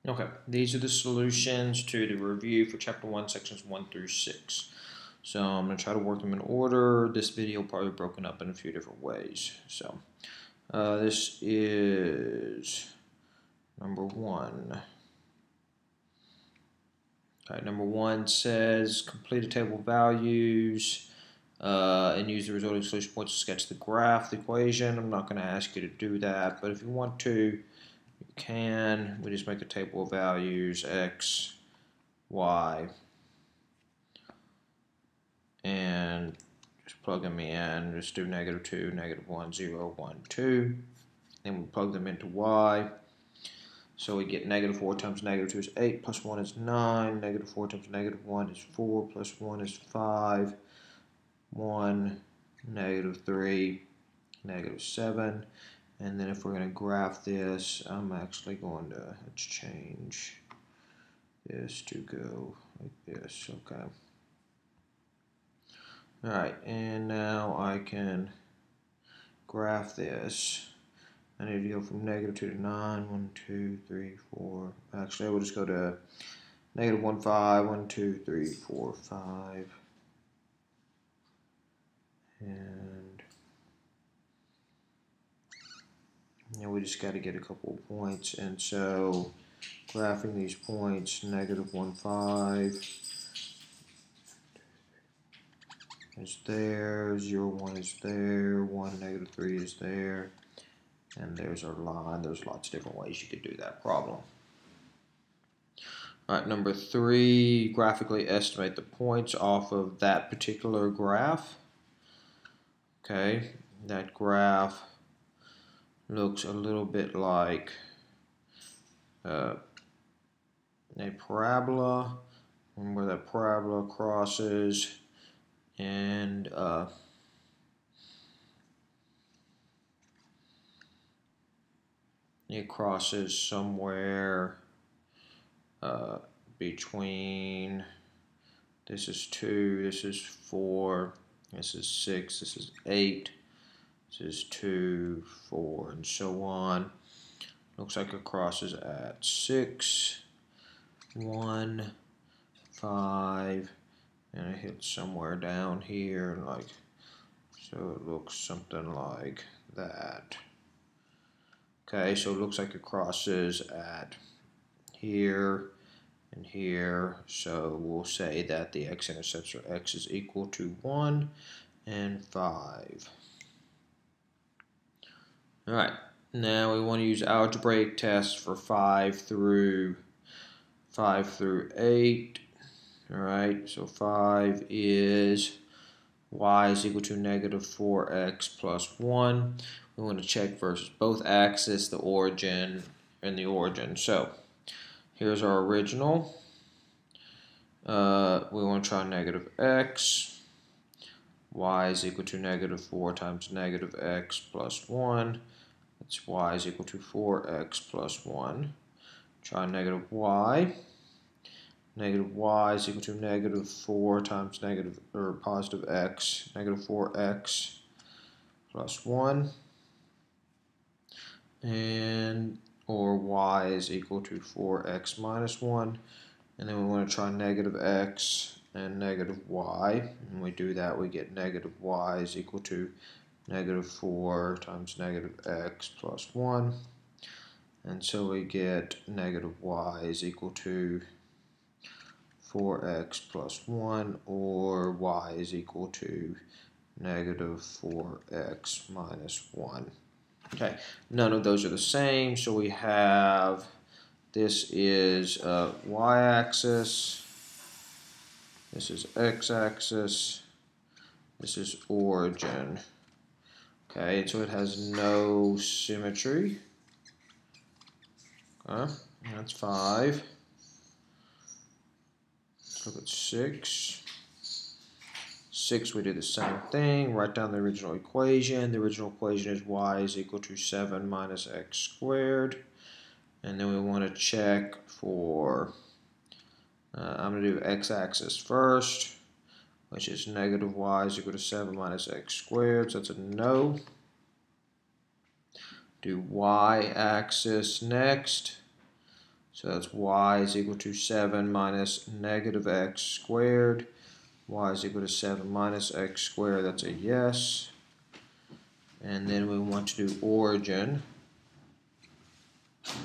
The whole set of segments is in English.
Okay, these are the solutions to the review for Chapter 1, Sections 1 through 6. So I'm going to try to work them in order. This video probably broken up in a few different ways. So this is number 1. Okay, number 1 says complete a table of values and use the resulting solution points to sketch the graph, the equation. I'm not going to ask you to do that, but if you want to, you can. We just make a table of values, x, y, and just plug them in. Just do -2, -1, 0, 1, 2. Then we plug them into y. So we get -4 times -2 is 8, plus 1 is 9, -4 times -1 is 4, plus 1 is 5, 1, -3, -7. And then if we're going to graph this, I'm actually going to, let's change this to go like this, okay. Alright, and now I can graph this. I need to go from -2 to 9, 1, 2, 3, 4. Actually, I will just go to -1, 5, 1, 2, 3, 4, 5. And now we just got to get a couple of points. And so, graphing these points, -1, 5 is there, 0, 1 is there, 1, -3 is there. And there's our line. There's lots of different ways you could do that problem. Alright, number 3, graphically estimate the points off of that particular graph. Okay, that graph looks a little bit like a parabola, where that parabola crosses and it crosses somewhere between, this is 2, this is 4, this is 6, this is 8, this is 2, 4, and so on. Looks like it crosses at 6, 1, 5, and it hits somewhere down here, like, so it looks something like that. Okay, so it looks like it crosses at here and here, so we'll say that the x-intercepts are x is equal to 1 and 5. Alright, now we want to use algebraic tests for 5 through 8. Alright, so 5 is y is equal to -4x plus 1. We want to check versus both axes, the origin and the origin. So here's our original. We want to try -x. Y is equal to -4 times -x plus 1. That's y is equal to 4x plus 1. Try -y. -y is equal to -4 times positive x, -4x plus 1. And or y is equal to 4x minus 1. And then we want to try -x and -y. And we do that, we get -y is equal to -4 times -x plus 1. And so we get -y is equal to 4x plus 1, or y is equal to -4x minus 1. Okay, none of those are the same, so we have, this is y-axis, this is x-axis, this is origin. Okay, so it has no symmetry. Okay, that's 5. Let's look at 6. 6, we do the same thing. Write down the original equation. The original equation is y is equal to 7 minus x squared. And then we want to check for, I'm going to do x-axis first, which is -y is equal to 7 minus x squared. So that's a no. Do y-axis next. So that's y is equal to 7 minus negative x squared. Y is equal to 7 minus x squared. That's a yes. And then we want to do origin.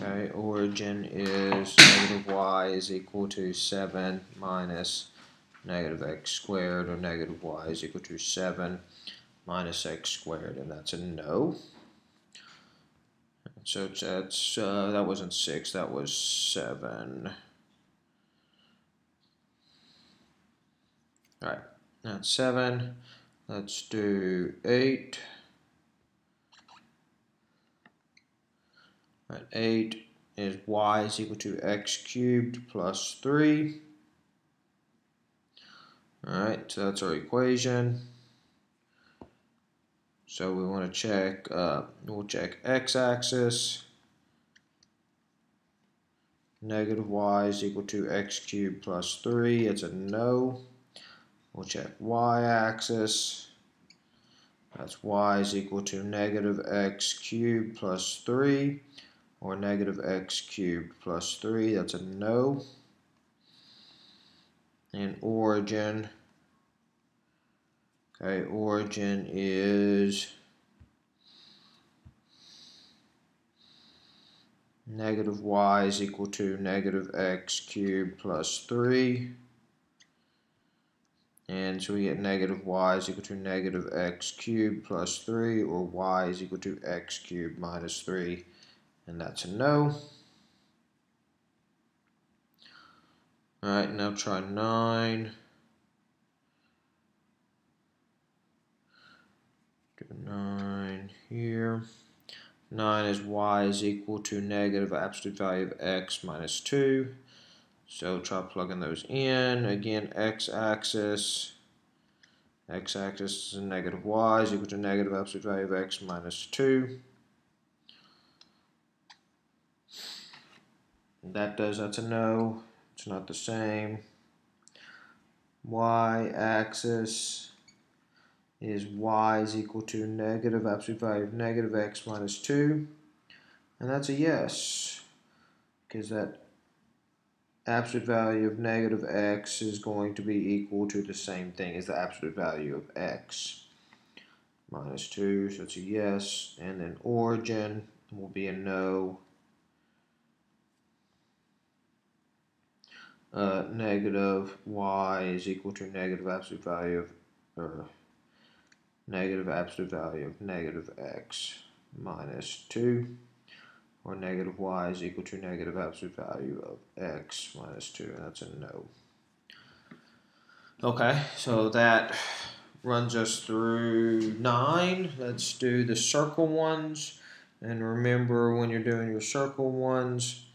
Okay, origin is negative y is equal to 7 minus negative x squared, or negative y is equal to 7 minus x squared, and that's a no. So that's that wasn't 6, that was 7. All right, that's 7. Let's do 8. All right, 8 is y is equal to x cubed plus 3. All right, so that's our equation. So we want to check, we'll check x-axis. Negative y is equal to x cubed plus 3. It's a no. We'll check y-axis. That's y is equal to negative x cubed plus 3, or negative x cubed plus 3. That's a no. And origin. Okay, origin is negative y is equal to negative x cubed plus 3. And so we get negative y is equal to negative x cubed plus 3, or y is equal to x cubed minus 3. And that's a no. Alright, now try 9. Do 9 here. 9 is y is equal to negative absolute value of x minus 2. So try plugging those in. Again, x-axis. X-axis is negative y is equal to negative absolute value of x minus 2. That's a no. It's not the same. Y-axis is y is equal to negative absolute value of negative x minus 2. And that's a yes, because that absolute value of negative x is going to be equal to the same thing as the absolute value of x minus 2. So it's a yes. And then origin will be a no. Negative y is equal to negative absolute value of, or negative absolute value of negative x minus 2, or negative y is equal to negative absolute value of x minus 2, and that's a no. Okay, so that runs us through 9. Let's do the circle ones, and remember when you're doing your circle ones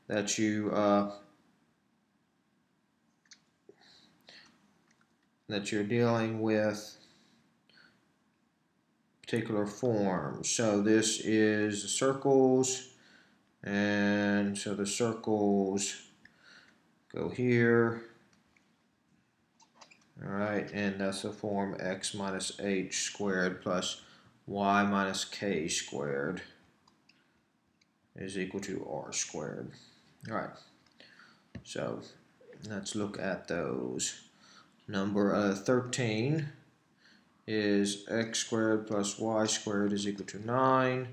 that you're dealing with particular forms. So this is the circles, and so the circles go here. Alright, and that's the form x minus h squared plus y minus k squared is equal to r squared. Alright, so let's look at those. Number 13 is x squared plus y squared is equal to 9.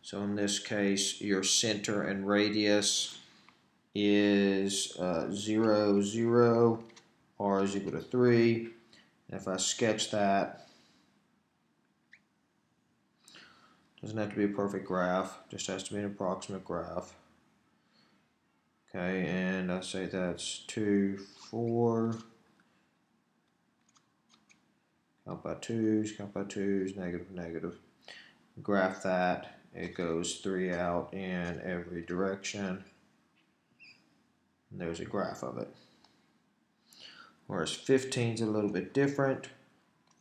So in this case, your center and radius is 0, 0. R is equal to 3. And if I sketch that, doesn't have to be a perfect graph, just has to be an approximate graph. Okay, and I say that's 2, 4. Count by 2's, count by 2's, negative, negative. Graph that, it goes 3 out in every direction. And there's a graph of it. Whereas 15 is a little bit different.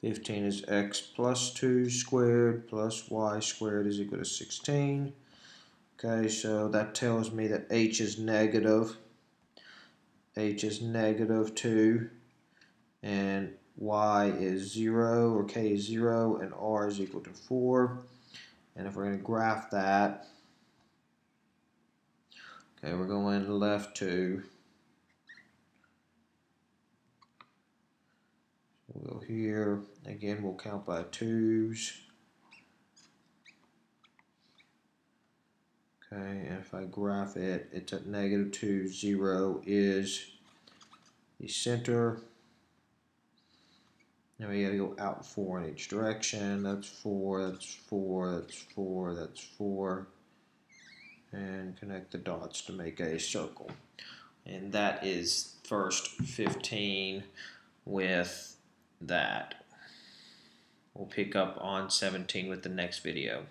15 is x plus 2 squared plus y squared is equal to 16. Okay, so that tells me that h is negative. H is negative 2. And y is 0, or k is 0, and r is equal to 4. And if we're going to graph that, Okay, we're going left 2. We'll go here. Again, we'll count by 2's. Okay, and if I graph it, it's at -2, 0 is the center. Now we gotta go out 4 in each direction. That's 4, that's 4, that's 4, that's 4. And connect the dots to make a circle. And that is first 15 with that. We'll pick up on 17 with the next video.